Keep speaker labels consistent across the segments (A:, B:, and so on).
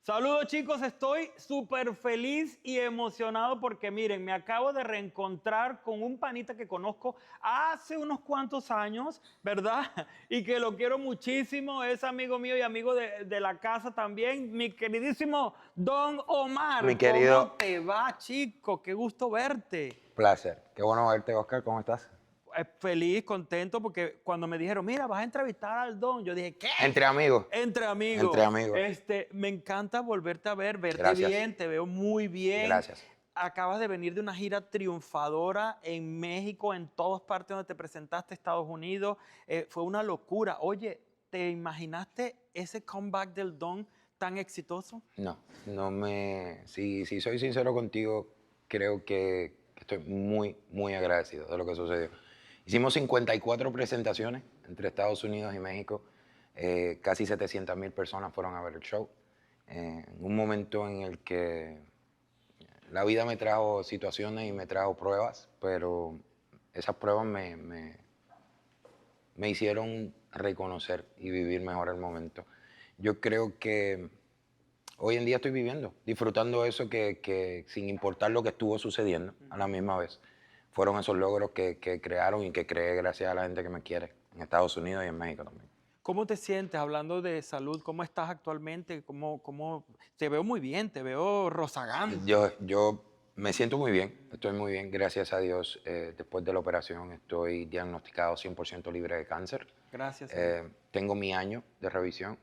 A: Saludos chicos, estoy súper feliz y emocionado porque miren, me acabo de reencontrar con un panita que conozco hace unos cuantos años, ¿verdad? Y que lo quiero muchísimo, es amigo mío y amigo de la casa también, mi queridísimo Don
B: Mi
A: Omar. ¿Cómo
B: querido,
A: te va, chico? Qué gusto verte.
B: placer. Qué bueno verte, Oscar. ¿Cómo estás?
A: Feliz, contento, porque cuando me dijeron, mira, vas a entrevistar al Don, yo dije, ¿qué?
B: Entre amigos.
A: Entre
B: Entre
A: amigos.
B: amigos.
A: Me encanta volverte a ver, verte
B: Gracias.
A: bien, te veo muy bien.
B: Gracias.
A: Acabas de venir de una gira triunfadora en México, en todas partes donde te presentaste, Estados Unidos. Fue una locura. Oye, ¿te imaginaste ese comeback del Don tan exitoso?
B: No, no me. Si soy sincero contigo, creo que estoy muy agradecido de lo que sucedió. Hicimos 54 presentaciones entre Estados Unidos y México. Casi 700.000 personas fueron a ver el show. En un momento en el que la vida me trajo situaciones y me trajo pruebas, pero esas pruebas me hicieron reconocer y vivir mejor el momento. Yo creo que hoy en día estoy viviendo, disfrutando eso que sin importar lo que estuvo sucediendo a la misma vez, fueron esos logros que crearon y que creé gracias a la gente que me quiere en Estados Unidos y en México también.
A: ¿Cómo te sientes hablando de salud? ¿Cómo estás actualmente? Te veo muy bien, te veo rozagante.
B: Yo me siento muy bien, estoy muy bien, gracias a Dios. Después de la operación estoy diagnosticado 100% libre de cáncer.
A: Gracias a Dios.
B: Tengo mi año de revisión.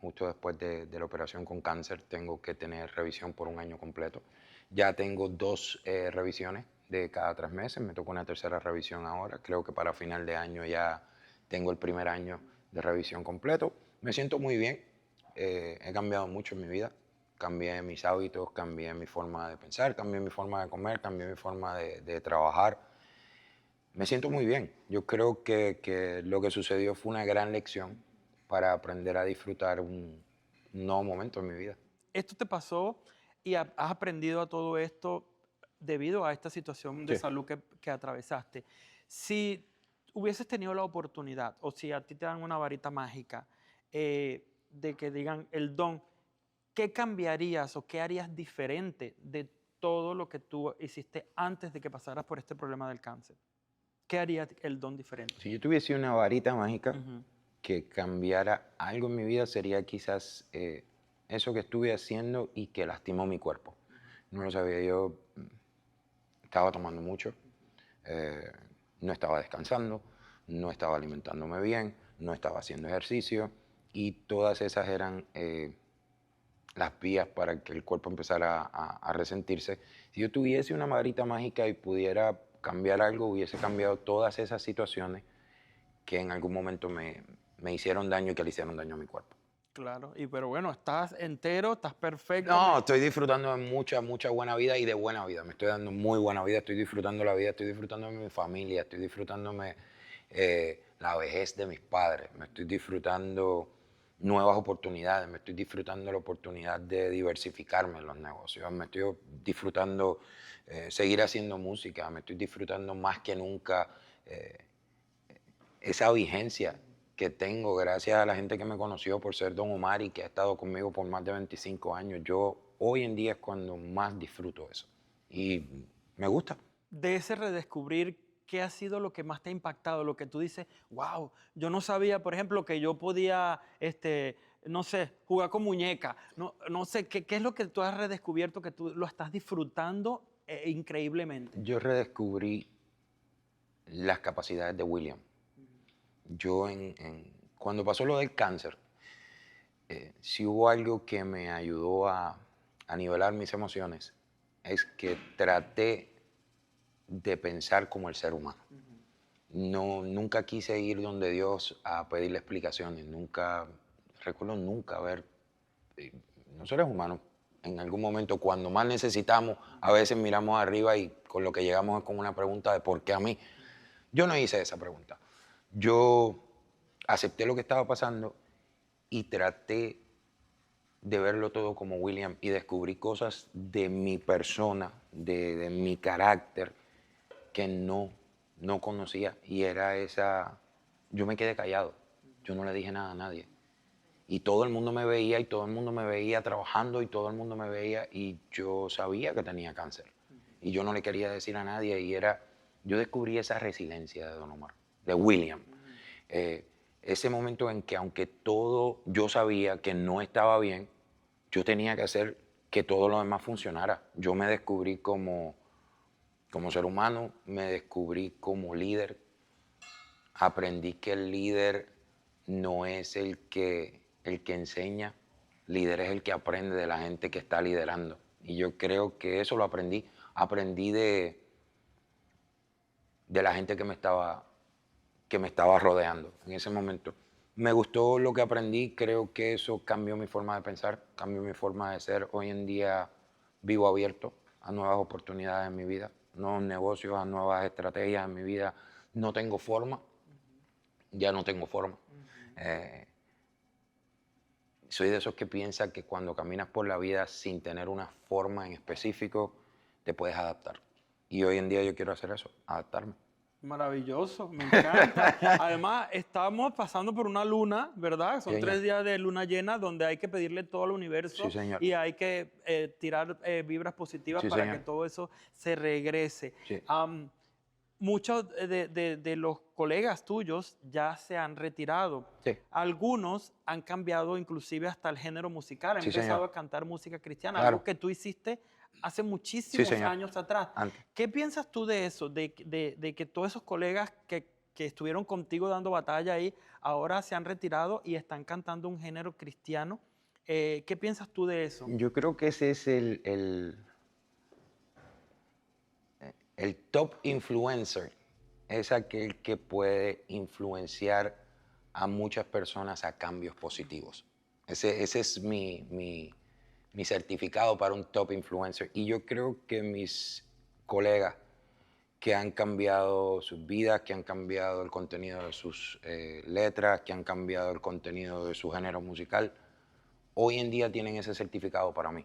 B: Justo después de la operación con cáncer tengo que tener revisión por un año completo. Ya tengo dos revisiones de cada 3 meses, me tocó una tercera revisión ahora. Creo que para final de año ya tengo el primer año de revisión completo. Me siento muy bien, he cambiado mucho en mi vida. Cambié mis hábitos, cambié mi forma de pensar, cambié mi forma de comer, cambié mi forma de trabajar. Me siento muy bien. Yo creo que lo que sucedió fue una gran lección para aprender a disfrutar un nuevo momento en mi vida.
A: Esto te pasó y has aprendido a todo esto debido a esta situación de
B: Sí.
A: salud que atravesaste. Si hubieses tenido la oportunidad o si a ti te dan una varita mágica de que digan el don, ¿qué cambiarías o qué harías diferente de todo lo que tú hiciste antes de que pasaras por este problema del cáncer? ¿Qué haría el don diferente?
B: Si yo tuviese una varita mágica
A: Ujú.
B: que cambiara algo en mi vida, sería quizás eso que estuve haciendo y que lastimó mi cuerpo. No lo sabía, yo estaba tomando mucho, eh, no estaba descansando, no estaba alimentándome bien, no estaba haciendo ejercicio y todas esas eran las vías para que el cuerpo empezara a resentirse. Si yo tuviese una varita mágica y pudiera cambiar algo, hubiese cambiado todas esas situaciones que en algún momento me hicieron daño y que le hicieron daño a mi cuerpo.
A: Claro, pero bueno, estás entero, estás perfecto.
B: No, estoy disfrutando de mucha buena vida y de buena vida. Me estoy dando muy buena vida, estoy disfrutando la vida, estoy disfrutando de mi familia, estoy disfrutándome la vejez de mis padres, me estoy disfrutando nuevas oportunidades, me estoy disfrutando la oportunidad de diversificarme en los negocios, me estoy disfrutando seguir haciendo música, me estoy disfrutando más que nunca eh, esa vigencia que tengo gracias a la gente que me conoció por ser Don Omar y que ha estado conmigo por más de 25 años. Yo hoy en día es cuando más disfruto eso. Y me gusta.
A: De ese redescubrir, ¿qué ha sido lo que más te ha impactado? Lo que tú dices, wow, yo no sabía, por ejemplo, que yo podía, no sé, jugar con muñeca. No sé, ¿qué es lo que tú has redescubierto que tú lo estás disfrutando increíblemente?
B: Yo redescubrí las capacidades de William. Yo cuando pasó lo del cáncer, si hubo algo que me ayudó a nivelar mis emociones, es que traté de pensar como el ser humano. No, nunca quise ir donde Dios a pedirle explicaciones, recuerdo nunca haber, eh, no seres humanos, en algún momento cuando más necesitamos, a veces miramos arriba y con lo que llegamos es con una pregunta de ¿por qué a mí? Yo no hice esa pregunta. Yo acepté lo que estaba pasando y traté de verlo todo como William y descubrí cosas de mi persona, de mi carácter, que no conocía y era esa, yo me quedé callado, yo no le dije nada a nadie Y todo el mundo me veía y todo el mundo me veía trabajando y todo el mundo me veía y yo sabía que tenía cáncer. Y yo no le quería decir a nadie y yo descubrí esa resiliencia de Don Omar, de William. Eh, Ese momento en que aunque todo yo sabía que no estaba bien, yo tenía que hacer que todo lo demás funcionara. Yo me descubrí como ser humano, me descubrí como líder. Aprendí que el líder no es el que enseña, líder es el que aprende de la gente que está liderando. Y yo creo que eso lo aprendí. Aprendí de la gente que me estaba rodeando en ese momento. Me gustó lo que aprendí, creo que eso cambió mi forma de pensar, cambió mi forma de ser. Hoy en día vivo abierto a nuevas oportunidades en mi vida, nuevos negocios, a nuevas estrategias en mi vida. No tengo forma, ya no tengo forma. Eh, Soy de esos que piensan que cuando caminas por la vida sin tener una forma en específico, te puedes adaptar. Y hoy en día yo quiero hacer eso, adaptarme.
A: Maravilloso, me encanta. Además, estamos pasando por una luna, ¿verdad?
B: Sí,
A: Son
B: señor.
A: 3 días de luna llena donde hay que pedirle todo al
B: Sí,
A: universo
B: señor.
A: y hay que tirar vibras positivas
B: Sí,
A: para que
B: señor.
A: todo eso se regrese.
B: Sí.
A: Muchos de los colegas tuyos ya se han retirado.
B: Sí.
A: Algunos han cambiado inclusive hasta el género musical, han
B: Sí,
A: empezado
B: señor.
A: a cantar música cristiana, algo
B: Claro.
A: que tú hiciste hace
B: Sí,
A: muchísimos
B: señor.
A: años atrás.
B: Antes.
A: ¿Qué piensas tú de eso? De que todos esos colegas que estuvieron contigo dando batalla ahí, ahora se han retirado y están cantando un género cristiano. ¿Qué piensas tú de eso?
B: Yo creo que ese es el top influencer. Es aquel que puede influenciar a muchas personas a cambios positivos. Ese es mi certificado para un top influencer. Y yo creo que mis colegas que han cambiado sus vidas, que han cambiado el contenido de sus letras, que han cambiado el contenido de su género musical, hoy en día tienen ese certificado para mí.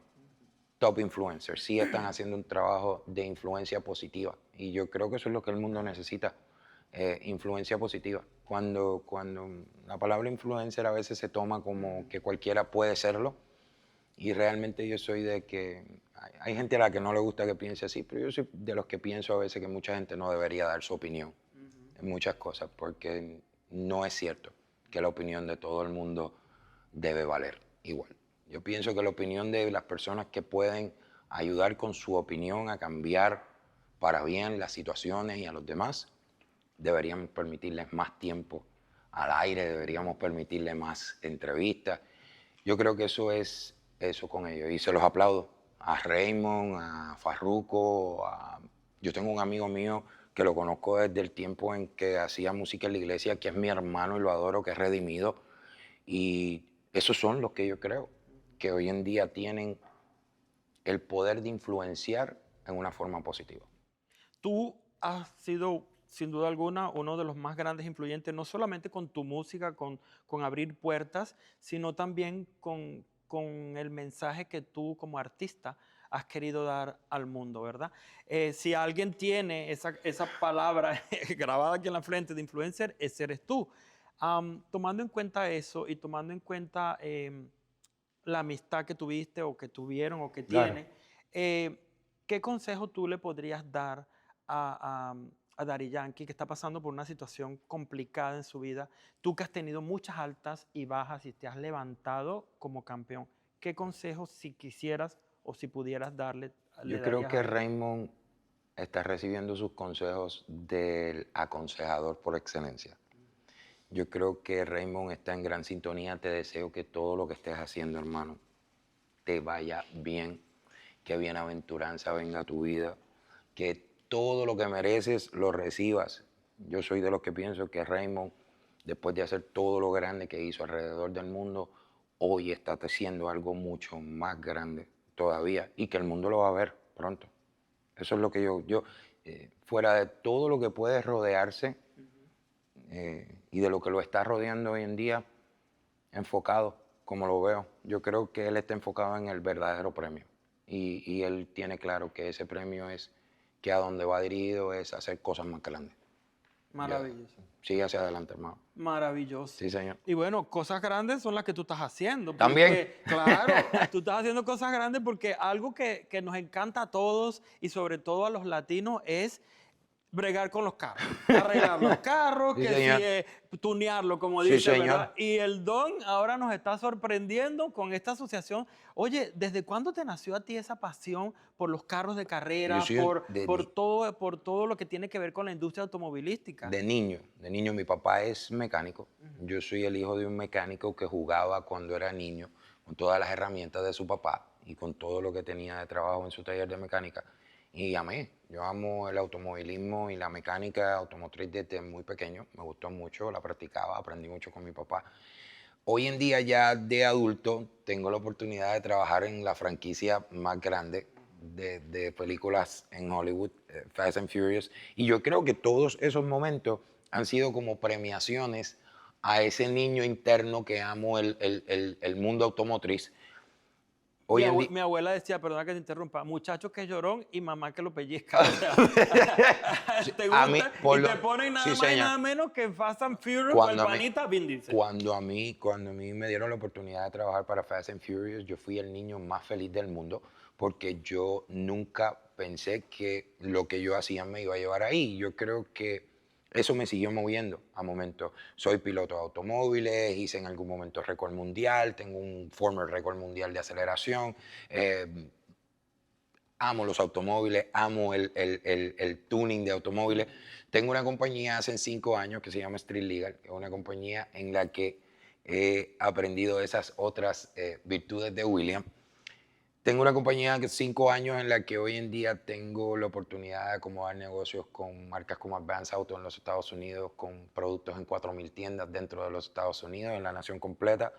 B: Top influencers, sí están haciendo un trabajo de influencia positiva. Y yo creo que eso es lo que el mundo necesita, influencia positiva. Cuando la palabra influencer a veces se toma como que cualquiera puede serlo, y realmente yo soy de que hay gente a la que no le gusta que piense así, pero yo soy de los que pienso a veces que mucha gente no debería dar su opinión en muchas cosas, porque no es cierto que la opinión de todo el mundo debe valer igual. Yo pienso que la opinión de las personas que pueden ayudar con su opinión a cambiar para bien las situaciones y a los demás, deberíamos permitirles más tiempo al aire, deberíamos permitirles más entrevistas. Yo creo que eso es eso con ellos y se los aplaudo. A Raymond, a Farruko, yo tengo un amigo mío que lo conozco desde el tiempo en que hacía música en la iglesia, que es mi hermano y lo adoro, que es Redimido. Y esos son los que yo creo que hoy en día tienen el poder de influenciar en una forma positiva.
A: Tú has sido, sin duda alguna, uno de los más grandes influyentes, no solamente con tu música, con abrir puertas, sino también con el mensaje que tú como artista has querido dar al mundo, ¿verdad? Si alguien tiene esa palabra grabada aquí en la frente de influencer, ese eres tú. Tomando en cuenta eso y tomando en cuenta la amistad que tuviste o que tuvieron o que
B: Claro.
A: tienen, ¿qué consejo tú le podrías dar a Daddy Yankee, que está pasando por una situación complicada en su vida? Tú que has tenido muchas altas y bajas y te has levantado como campeón, ¿qué consejos, si quisieras o si pudieras darle, le
B: Yo creo
A: darías
B: que
A: a él?
B: Raymond está recibiendo sus consejos del aconsejador por excelencia. Yo creo que Raymond está en gran sintonía. Te deseo que todo lo que estés haciendo, hermano, te vaya bien, que bienaventuranza venga a tu vida, que todo lo que mereces lo recibas. Yo soy de los que pienso que Raymond, después de hacer todo lo grande que hizo alrededor del mundo, hoy está haciendo algo mucho más grande todavía y que el mundo lo va a ver pronto. Eso es lo que fuera de todo lo que puede rodearse y de lo que lo está rodeando hoy en día, enfocado, como lo veo. Yo creo que él está enfocado en el verdadero premio y él tiene claro que ese premio es que a donde va dirigido es hacer cosas más grandes.
A: Maravilloso.
B: Sigue hacia adelante, hermano.
A: Maravilloso.
B: Sí, señor.
A: Y bueno, cosas grandes son las que tú estás haciendo.
B: También.
A: Porque, claro, tú estás haciendo cosas grandes porque algo que nos encanta a todos y sobre todo a los latinos es bregar con los carros, arreglar los carros,
B: Sí,
A: que
B: señor.
A: si tunearlo, como
B: Sí,
A: dice,
B: señor.
A: ¿verdad? Y el Don ahora nos está sorprendiendo con esta asociación. Oye, ¿desde cuándo te nació a ti esa pasión por los carros de
B: Yo
A: carrera,
B: soy
A: por todo lo que tiene que ver con la industria automovilística?
B: de niño, mi papá es mecánico. Yo soy el hijo de un mecánico que jugaba cuando era niño con todas las herramientas de su papá y con todo lo que tenía de trabajo en su taller de mecánica. Y yo amo el automovilismo y la mecánica automotriz desde muy pequeño. Me gustó mucho, la practicaba, aprendí mucho con mi papá. Hoy en día ya de adulto tengo la oportunidad de trabajar en la franquicia más grande de películas en Hollywood, Fast and Furious, y yo creo que todos esos momentos han sido como premiaciones a ese niño interno que amo el mundo automotriz. Hoy en día,
A: Mi abuela decía, perdona que te interrumpa, muchacho que es llorón y mamá que lo pellizca. O sea, te
B: a mí,
A: gusta y te ponen
B: sí
A: nada más y
B: señor,
A: nada menos que Fast and Furious con el
B: cuando a mí,
A: panita Vin Diesel.
B: cuando a mí me dieron la oportunidad de trabajar para Fast and Furious, yo fui el niño más feliz del mundo porque yo nunca pensé que lo que yo hacía me iba a llevar ahí. Yo creo que eso me siguió moviendo a momentos. Soy piloto de automóviles, hice en algún momento récord mundial, tengo un former récord mundial de aceleración. Amo los automóviles, amo el tuning de automóviles. Tengo una compañía hace 5 años que se llama Street Legal, que es una compañía en la que he aprendido esas otras virtudes de William. Tengo una compañía de 5 años en la que hoy en día tengo la oportunidad de acomodar negocios con marcas como Advance Auto en los Estados Unidos, con productos en 4.000 tiendas dentro de los Estados Unidos, en la nación completa.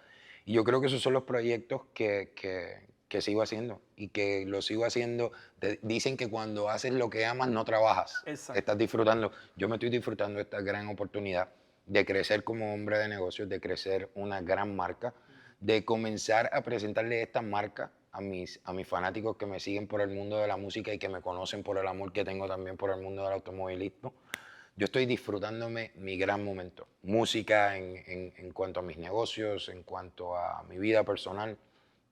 B: Y yo creo que esos son los proyectos que sigo haciendo y que lo sigo haciendo. Dicen que cuando haces lo que amas no trabajas,
A: Exacto.
B: estás disfrutando. Yo me estoy disfrutando de esta gran oportunidad de crecer como hombre de negocios, de crecer una gran marca, de comenzar a presentarle esta marca a mis fanáticos que me siguen por el mundo de la música y que me conocen por el amor que tengo también por el mundo del automovilismo. Yo estoy disfrutándome mi gran momento. Música en cuanto a mis negocios, en cuanto a mi vida personal,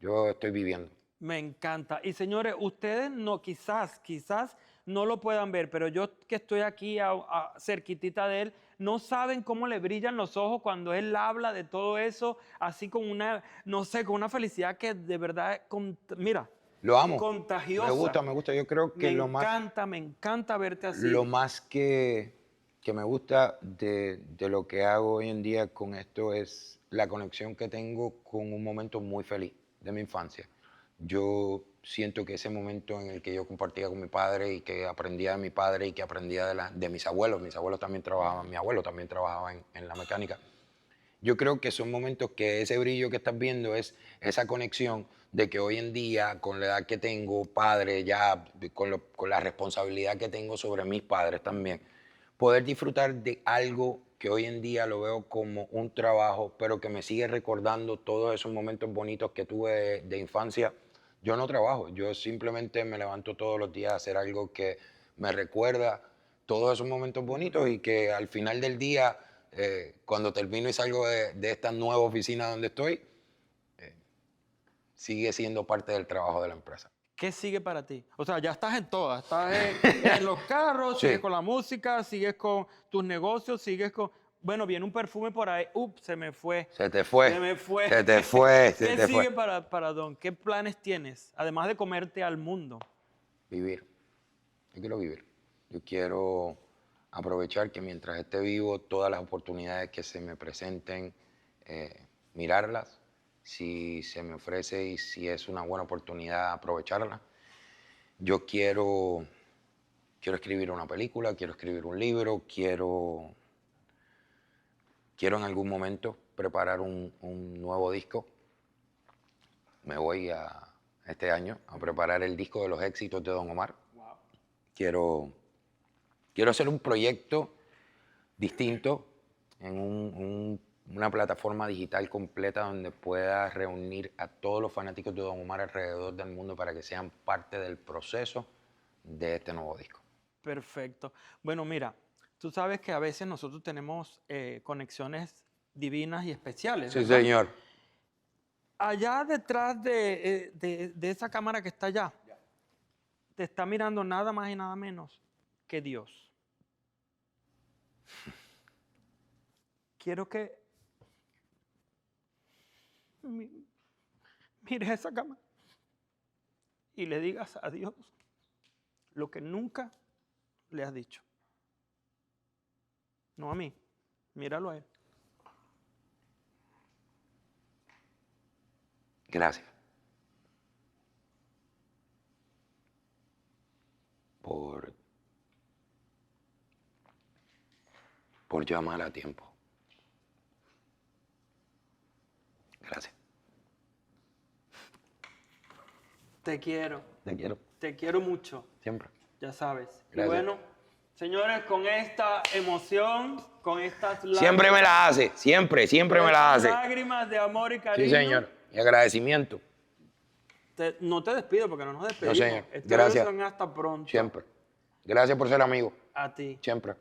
B: yo estoy viviendo.
A: Me encanta. Y señores, ustedes no, quizás no lo puedan ver, pero yo que estoy aquí cerquitita de él, no saben cómo le brillan los ojos cuando él habla de todo eso, así con una, no sé, con una felicidad que de verdad, mira,
B: Lo amo.
A: contagiosa.
B: Me gusta. Yo creo que
A: Me encanta verte
B: lo
A: así.
B: más que me gusta de lo que hago hoy en día con esto es la conexión que tengo con un momento muy feliz de mi infancia. Yo siento que ese momento en el que yo compartía con mi padre y que aprendía de mi padre y que aprendía de mis abuelos también trabajaban, mi abuelo también trabajaba en la mecánica. Yo creo que son momentos que ese brillo que estás viendo es esa conexión de que hoy en día, con la edad que tengo, padre, ya con la responsabilidad que tengo sobre mis padres también, poder disfrutar de algo que hoy en día lo veo como un trabajo, pero que me sigue recordando todos esos momentos bonitos que tuve de infancia. Yo no trabajo, yo simplemente me levanto todos los días a hacer algo que me recuerda todos esos momentos bonitos y que al final del día, cuando termino y salgo de esta nueva oficina donde estoy, sigue siendo parte del trabajo de la empresa.
A: ¿Qué sigue para ti? O sea, ya estás en todas. Estás en los carros,
B: Sí.
A: sigues con la música, sigues con tus negocios, sigues con... Bueno, viene un perfume por ahí. Ups, se me fue.
B: Se te fue.
A: Se me fue.
B: Se te fue. Se
A: ¿Qué
B: te
A: sigue
B: fue.
A: para Don? ¿Qué planes tienes? Además de comerte al mundo.
B: Vivir. Yo quiero vivir. Yo quiero aprovechar que mientras esté vivo, todas las oportunidades que se me presenten, mirarlas. Si se me ofrece y si es una buena oportunidad, aprovecharla. Yo quiero escribir una película, quiero escribir un libro, quiero en algún momento preparar un nuevo disco. Me voy este año a preparar el disco de los éxitos de Don Omar.
A: Wow.
B: Quiero hacer un proyecto distinto en una plataforma digital completa donde pueda reunir a todos los fanáticos de Don Omar alrededor del mundo para que sean parte del proceso de este nuevo disco.
A: Perfecto. Bueno, mira, Tú sabes que a veces nosotros tenemos conexiones divinas y especiales,
B: Sí,
A: ¿verdad?
B: señor.
A: Allá detrás de esa cámara que está allá, te está mirando nada más y nada menos que Dios. Quiero que mires esa cámara y le digas a Dios lo que nunca le has dicho. No a mí, míralo a él.
B: Gracias. Por llamar a tiempo. Gracias.
A: Te quiero.
B: Te quiero.
A: Te quiero mucho,
B: Siempre.
A: ya sabes.
B: Gracias.
A: Y bueno, señores, con esta emoción, con estas
B: Siempre me la hace. Siempre me la hace.
A: lágrimas de amor y cariño.
B: Sí, señor. Y agradecimiento.
A: No te despido porque no nos despedimos.
B: señor.
A: Esta
B: Gracias.
A: relación hasta pronto.
B: Siempre. Gracias por ser amigo.
A: A ti.
B: Siempre.